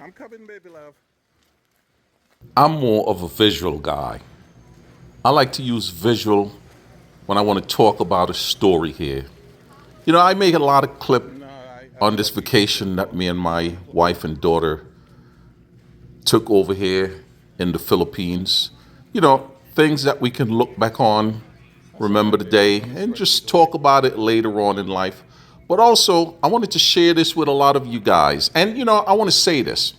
I'm coming, baby love. I'm more of a visual guy. I like to use visual when I want to talk about a story here. You know, I make a lot of clip No, I on know this what you said vacation that about me and my people. wife and daughter took over here in the Philippines. You know, things that we can look back on, That's all remember right, the baby. day, I'm and expecting you just to wait. talk about it later on in life. But also, I wanted to share this with a lot of you guys. And, you know, I want to say this.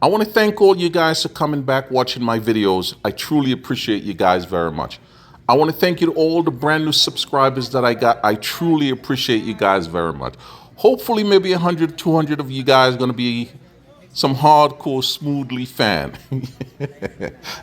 I want to thank all you guys for coming back watching my videos. I truly appreciate you guys very much. I want to thank you to all the brand new subscribers that I got. I truly appreciate you guys very much. Hopefully, maybe 100, 200 of you guys are going to be some hardcore smoothly fan.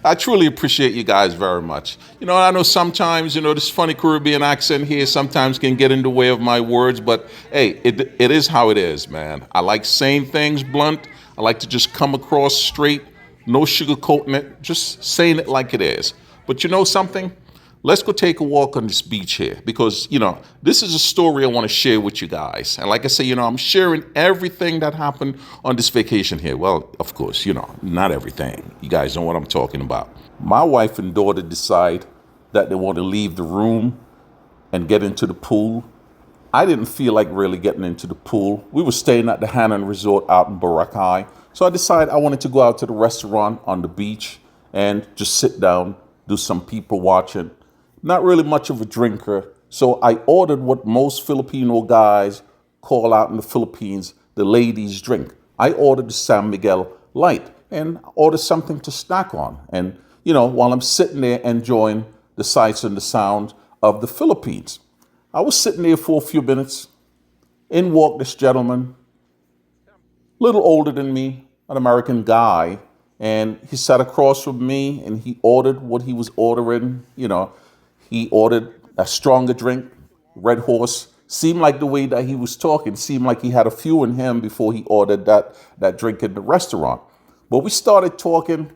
I truly appreciate you guys very much. You know, I know sometimes, you know, this funny Caribbean accent here sometimes can get in the way of my words, but hey, it is how it is, man. I like saying things blunt. I like to just come across straight, no sugarcoating it, just saying it like it is. But you know something? Let's go take a walk on this beach here because, you know, this is a story I want to share with you guys. And like I say, you know, I'm sharing everything that happened on this vacation here. Well, of course, you know, not everything. You guys know what I'm talking about. My wife and daughter decide that they want to leave the room and get into the pool. I didn't feel like really getting into the pool. We were staying at the Hannon Resort out in Boracay. So I decided I wanted to go out to the restaurant on the beach and just sit down, do some people watching. Not really much of a drinker. So I ordered what most Filipino guys call out in the Philippines the ladies' drink. I ordered the San Miguel Light and ordered something to snack on. And, you know, while I'm sitting there enjoying the sights and the sound of the Philippines. I was sitting there for a few minutes. In walked this gentleman, a little older than me, an American guy, and he sat across from me and he ordered what he was ordering. You know, he ordered a stronger drink, Red Horse. Seemed like the way that he was talking, seemed like he had a few in him before he ordered that drink in the restaurant. But we started talking,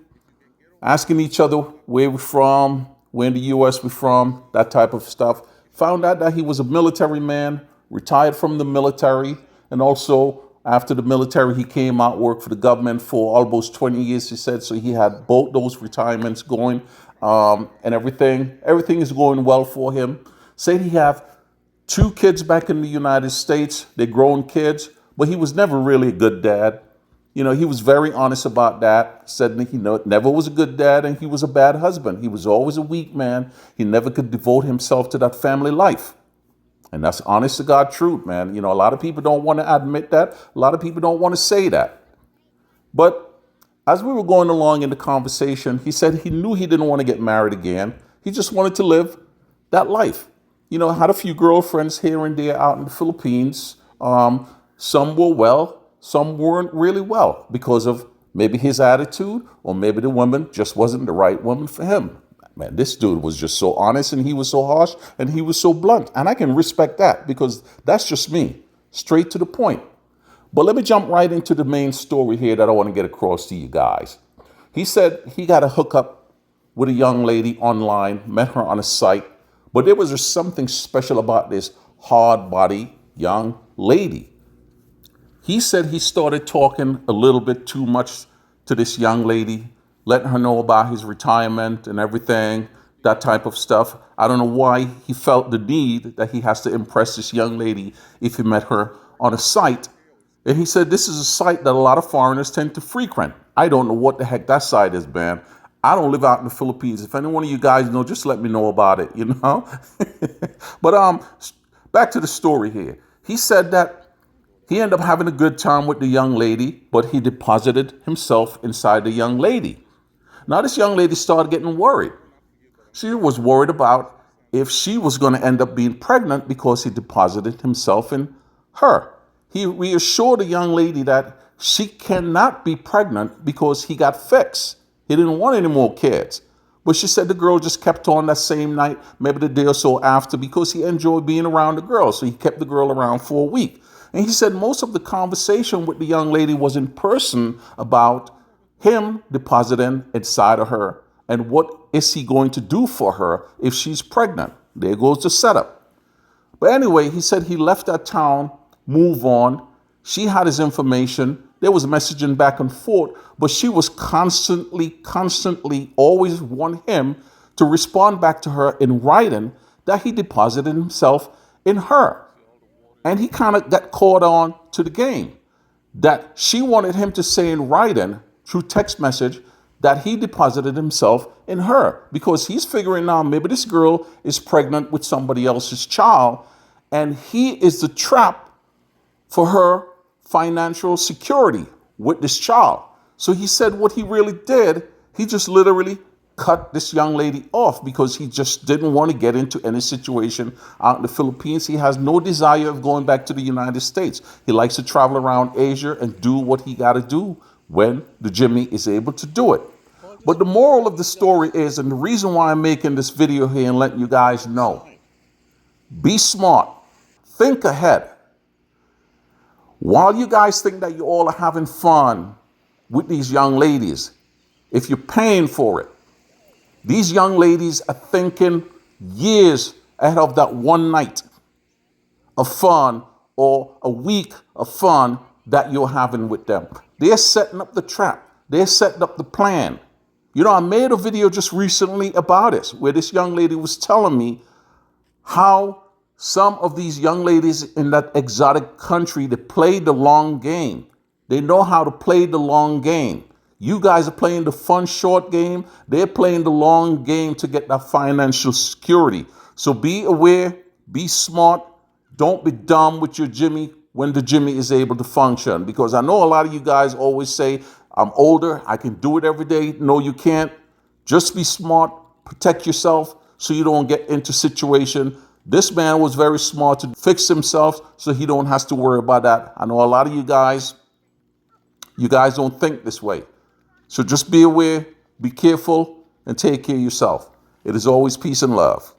asking each other where we're from, where in the US we're from, that type of stuff. Found out that he was a military man, retired from the military, and also after the military, he came out, worked for the government for almost 20 years, he said. So he had both those retirements going and everything. Everything is going well for him. Said he have two kids back in the United States. They're grown kids, but he was never really a good dad. You know, he was very honest about that. Said he never was a good dad and he was a bad husband. He was always a weak man. He never could devote himself to that family life. And that's honest to God truth, man. You know, a lot of people don't want to admit that. A lot of people don't want to say that. But as we were going along in the conversation, he said he knew he didn't want to get married again. He just wanted to live that life. You know, had a few girlfriends here and there out in the Philippines. Some were well, some weren't really well because of maybe his attitude or maybe the woman just wasn't the right woman for him. Man, this dude was just so honest and he was so harsh and he was so blunt. And I can respect that because that's just me, straight to the point. But let me jump right into the main story here that I want to get across to you guys. He said he got a hookup with a young lady online, met her on a site, but there was just something special about this hard body young lady. He said he started talking a little bit too much to this young lady, letting her know about his retirement and everything, that type of stuff. I don't know why he felt the need that he has to impress this young lady if he met her on a site. And he said this is a site that a lot of foreigners tend to frequent. I don't know what the heck that site is, man. I don't live out in the Philippines. If any one of you guys know, just let me know about it, you know? But back to the story here. He said that he ended up having a good time with the young lady, but he deposited himself inside the young lady. Now this young lady started getting worried. She was worried about if she was going to end up being pregnant because he deposited himself in her. He reassured the young lady that she cannot be pregnant because he got fixed. He didn't want any more kids. But she said the girl just kept on that same night, maybe the day or so after, because he enjoyed being around the girl. So he kept the girl around for a week. And he said most of the conversation with the young lady was in person about him depositing inside of her and what is he going to do for her if she's pregnant. There goes the setup. But anyway, he said he left that town, move on. She had his information. There was messaging back and forth, but she was constantly always want him to respond back to her in writing that he deposited himself in her. And he kind of got caught on to the game that she wanted him to say in writing through text message that he deposited himself in her because he's figuring out maybe this girl is pregnant with somebody else's child and he is the trap for her financial security with this child. So he said what he really did, he just literally cut this young lady off because he just didn't want to get into any situation out in the Philippines. He has no desire of going back to the United States. He likes to travel around Asia and do what he got to do when the Jimmy is able to do it. But the moral of the story is, and the reason why I'm making this video here and letting you guys know, be smart, think ahead. While you guys think that you all are having fun with these young ladies, if you're paying for it, these young ladies are thinking years ahead of that one night of fun or a week of fun that you're having with them. They're setting up the trap. They're setting up the plan. You know, I made a video just recently about it where this young lady was telling me how some of these young ladies in that exotic country, they play the long game. They know how to play the long game. You guys are playing the fun short game. They're playing the long game to get that financial security. So be aware, be smart. Don't be dumb with your Jimmy when the Jimmy is able to function. Because I know a lot of you guys always say, I'm older, I can do it every day. No, you can't. Just be smart, protect yourself so you don't get into situation. This man was very smart to fix himself so he don't have to worry about that. I know a lot of you guys don't think this way. So just be aware, be careful, and take care of yourself. It is always peace and love.